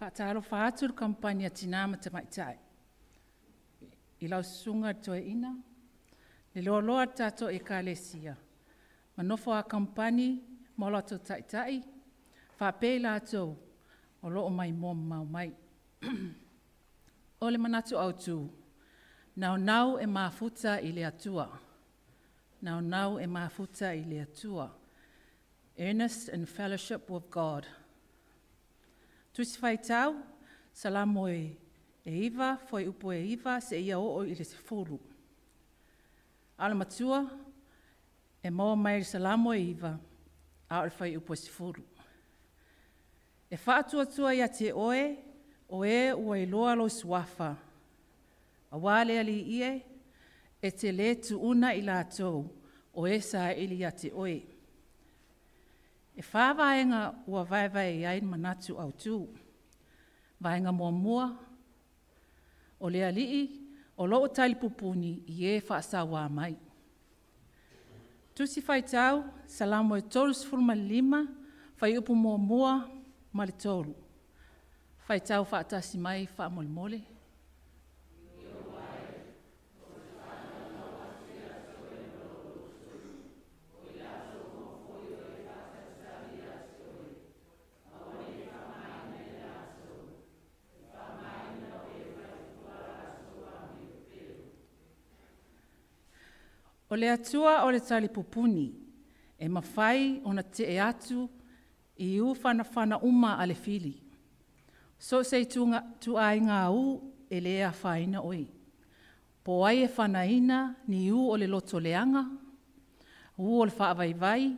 Whaataro whaatu kampania tina matamaitai. I lau sunga toe ina. Le loa tato e kalesia. Manofo a kampani molato taitai. Whapela ato o loo mai mau mai. Ole manatu au tu. Nau e mafuta i le atua. Nau e mafuta i le atua. Earnest and fellowship with God. Tusi whaitau, salamo e iwa, foi upo e iwa, se ia o i le sefuru. Ala matua, e maua mai salamo e iwa, a o fai upo sefuru. E whaatua ia te oe, o e ua i loa lo suafa. A wale ali ie, e te le tu una i la tau, o e sa ili ia te oe. E whāwaenga ua vaevai i ain manatu au tū. Vaenga mua, o lea lii, o loo tali pupuni i e whaasawa mai. Tusi whaitau, salamo e tolu sifuruma lima, whai upu mua, mali tolu. Whaitau whaatasi mai whaamolimole. O le atua o le tali pupuni, e mawhai o na te e atu i u whana uma a le fili. So sei tu ai ngā u e le a whaina oi. Po ai e whana ina ni u o le loto leanga, u o le whaavaivai,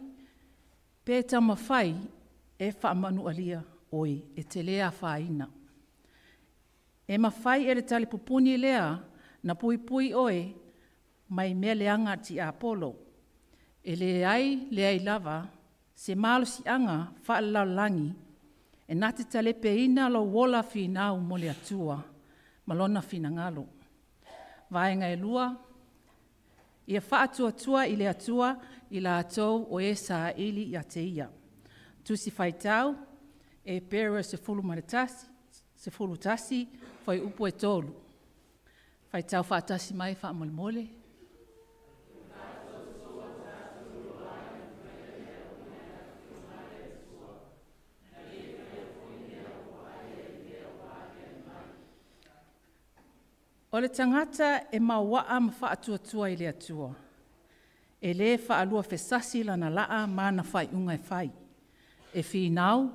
pe ta mawhai e whaamanu alia oi e te lea whaina. E mawhai e le tali pupuni lea na pui oe mai mea leanga ti a Apollo. E le ai lava, se malo si anga whaalaulangi, e nati talepe ina lo wola finau mo le atua, malona fina ngalo. Vaenga e lua, ia whaatua i le atua i la atou o e sa ili i a te ia. Tusi whaitau, e pera se fulu tasi, whai upo e tolu. Whaitau whaatasi mai whaamolimole. O le tangata e mawaa ma whaatua i le atua. E le whaalua whesasi lana laa mana whai unga e whai. E whinau,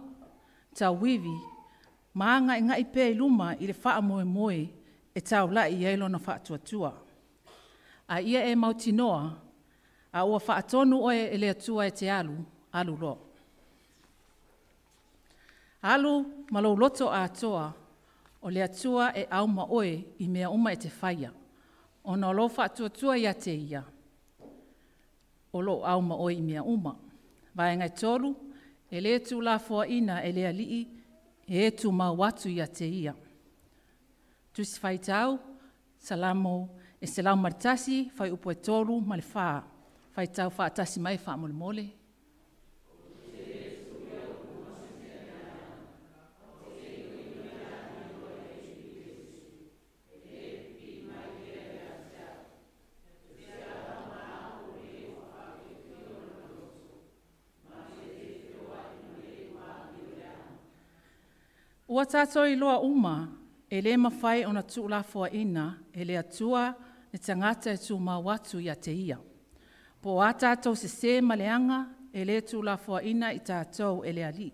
tau wiwi, maanga i ngai pē luma i le wha moe e tau lai i eilo na whaatua. A ia e mautinoa, a ua whaatonu oe e le atua e te alu lo. Alu malo loto a atoa, o le atua e auma oe i mea uma e te whaia. O na lo whaatuatua ia te ia. O lo auma oe i mea uma. Vaenga tolu, e le tu la fua ina e le alii, e tu mawatu ia te ia. Tusi whaitau, salamo e selau maritasi, whai upo e tolu, ma le whaa. Whaitau whaatasi mai wha molimole. Ua tātou i loa uma, e le mawhai o na tūla fua ina, e le atua ne tangata e tū mawatu i a te ia. Po a tātou se maleanga, e le tūla fua ina i tātou e le ali.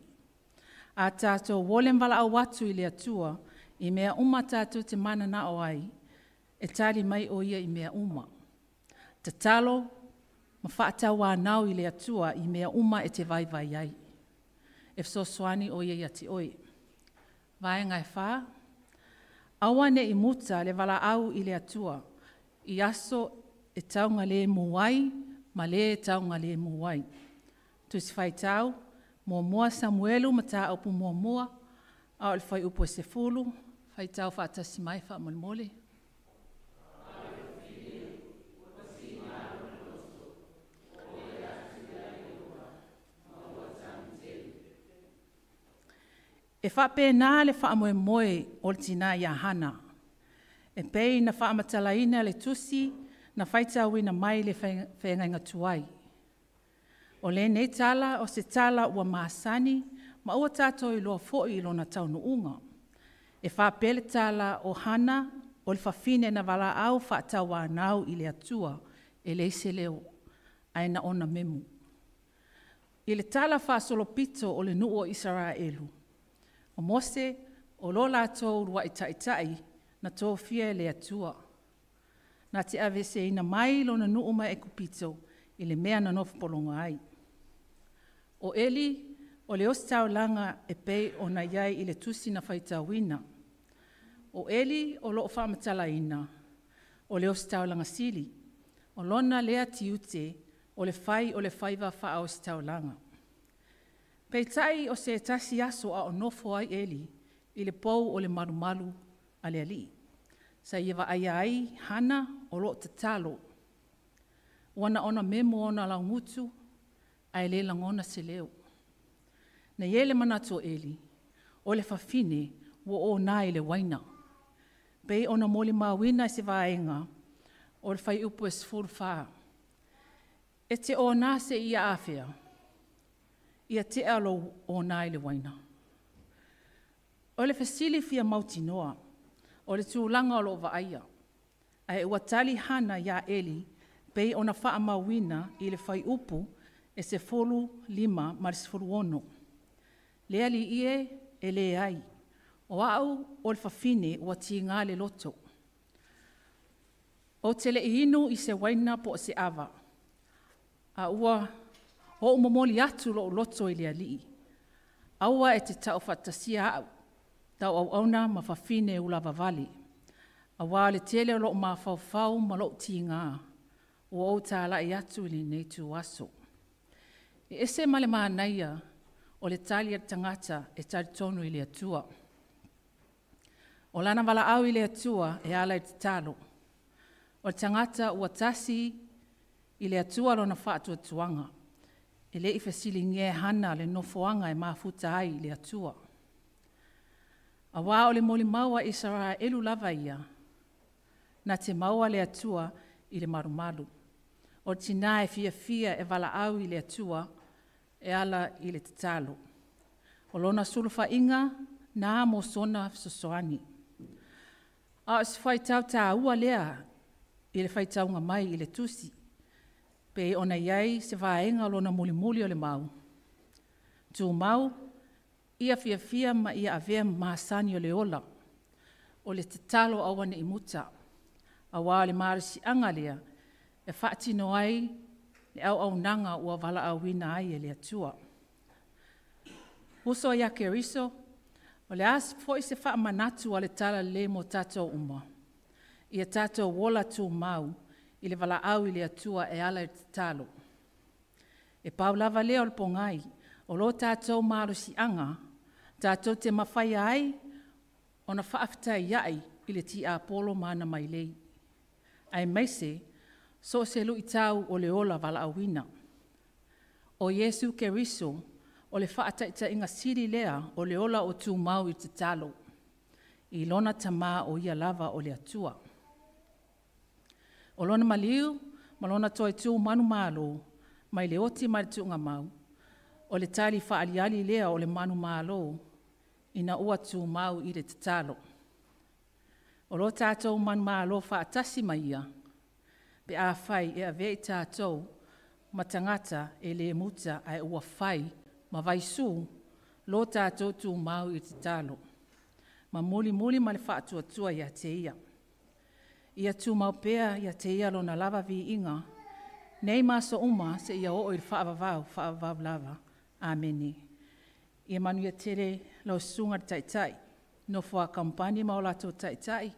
A tātou wolem wala au watu i le atua, i mea uma tātou te mana na o ai, e tali mai o ia i mea uma. Te talo, ma whaatau nau i le atua i mea uma e te vai ai. E so swani o ia i ati oi. Vaenga e wha, awane i muta le wala au i le atua, i aso e taunga le muwai, ma le taunga le muwai. Tusi whaitau, mua Samuelu ma tā upu mua, au le whai upo se fulu, whaitau whaatasi mai wha molimole. E whapena le whaamoemoe o le tina ia hana. E pei na whaamatalaina le tusi na whaitawina mai le whaingainga tuai. O le nei tala o se tala ua maasani ma ua tātou i loa fo'i i lona taunu unga. E whapele tala o hana o le whawhine na wala au whaatawa nau i le atua e le ise leo aina ona memu. I le tala whaasolopito o le nuu o Israelu. O Mose o lo lātou rua i taitai na tō fia le atua. Nā te awese ina mai lona nuu mai e kupito i le mea na nofu polonga ai. O Eli o le ostau langa e pei o na iai i le tusi na whaitawina. O Eli o loo whaamatalaina o le ostau langa sili. O lona lea tiute o le whaiva wha o ostau langa. Pei tai o se tasi aso a o nofo ai Eli i le pou o le marumaru a le ali. Sa iwa ai hana o loo tatalo. Wana ona memo ona lau mutu ai le langona se leo. Na iele manato Eli o le whawhine wo o nā i le waina. Pei ona moli mawina se vaenga o le whai upu e sifuru whaa. E te o nā se ia awhia. Ia te alo o nā i le waina. O le fasili fia mauti noa, o le tūlanga o lo vaaia. Ai ua tali hana ia Eli, pei ona wha mawina i le whai upu e se folu lima ma le sifuru ono. Lea li ie e le ai. O au o le whawhine ua ti ngā le loto. O te le inu i se waina po o se awa. A ua o umomoli atu lo loto i le alii. Aua e te tau whatasia au. Tau au auna ma whawhine ula vavali. Awa le tele o lo ma whawhau ma lo ti ngā. O au tāla i atu li nei tu aso. E ese male maa naia o le tali a tangata e tari tonu i le atua. O lana wala au i le atua e ala i te talo. O le tangata ua tasi i le atua lo na whaatua tuanga. E le i fasili nge hana le nofoanga e mafuta ai i le atua. A wā o le moli maua Israelu lava ia. Na te maua le atua i le marumaru. O tina e fia e wala au i le atua e ala i le tatalo. O lona sulufa inga na mo sona sosoani. A si whaitau tā ua lea i le whaitaunga mai i le tusi. Pe ona iai se vaenga lona muli o le mau. Tu mau, ia fia ma ia avea maasani o le ola. O le tatalo awane i muta. A wā le marisi angalea e whaatino ai le au nanga ua wala awina ai e le atua. Uso ia ke riso, o le as foi se wha manatu a le tala le mo tātou uma. Ia tātou wola tū mau i le wala au i le atua e ala i te talo. E pau lava leo le pongai, o lo tātou marusi anga, tātou te mawhai ai, o na whaafitai iai i le ti a polo mana mai lei. Ai meise, so se lu i tau o le ola wala awina. O Yesu ke riso, o le whaataita inga siri lea o le ola o tū mau i te talo. I lona tama o ia lava o le atua. O lona maliu, ma lona toi tū manu malo, mai le oti mai tunga mau. O le tali whaaliali lea o le manu malo, ina ua tū mau i le te talo. O lo tātou manu malo whaatasi mai ia, pe a whai e a vei tātou, ma tangata e le muta ai ua whai, ma vai su, lo tātou tū mau i te talo. Ma muli ma le whaatua ia te ia. Ia tū mau pēa ia te ia lona lava vi inga, nei maso uma se ia o i whaavavau lava. Amene. Ia manu ia tere lau sunga taitai, no fua kampani ma o lato taitai,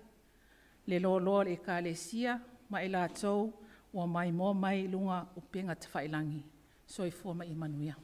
le lo le ka le sia, ma i latou, ua mai mo mai lunga upenga te whailangi. So i fua ma i manuia.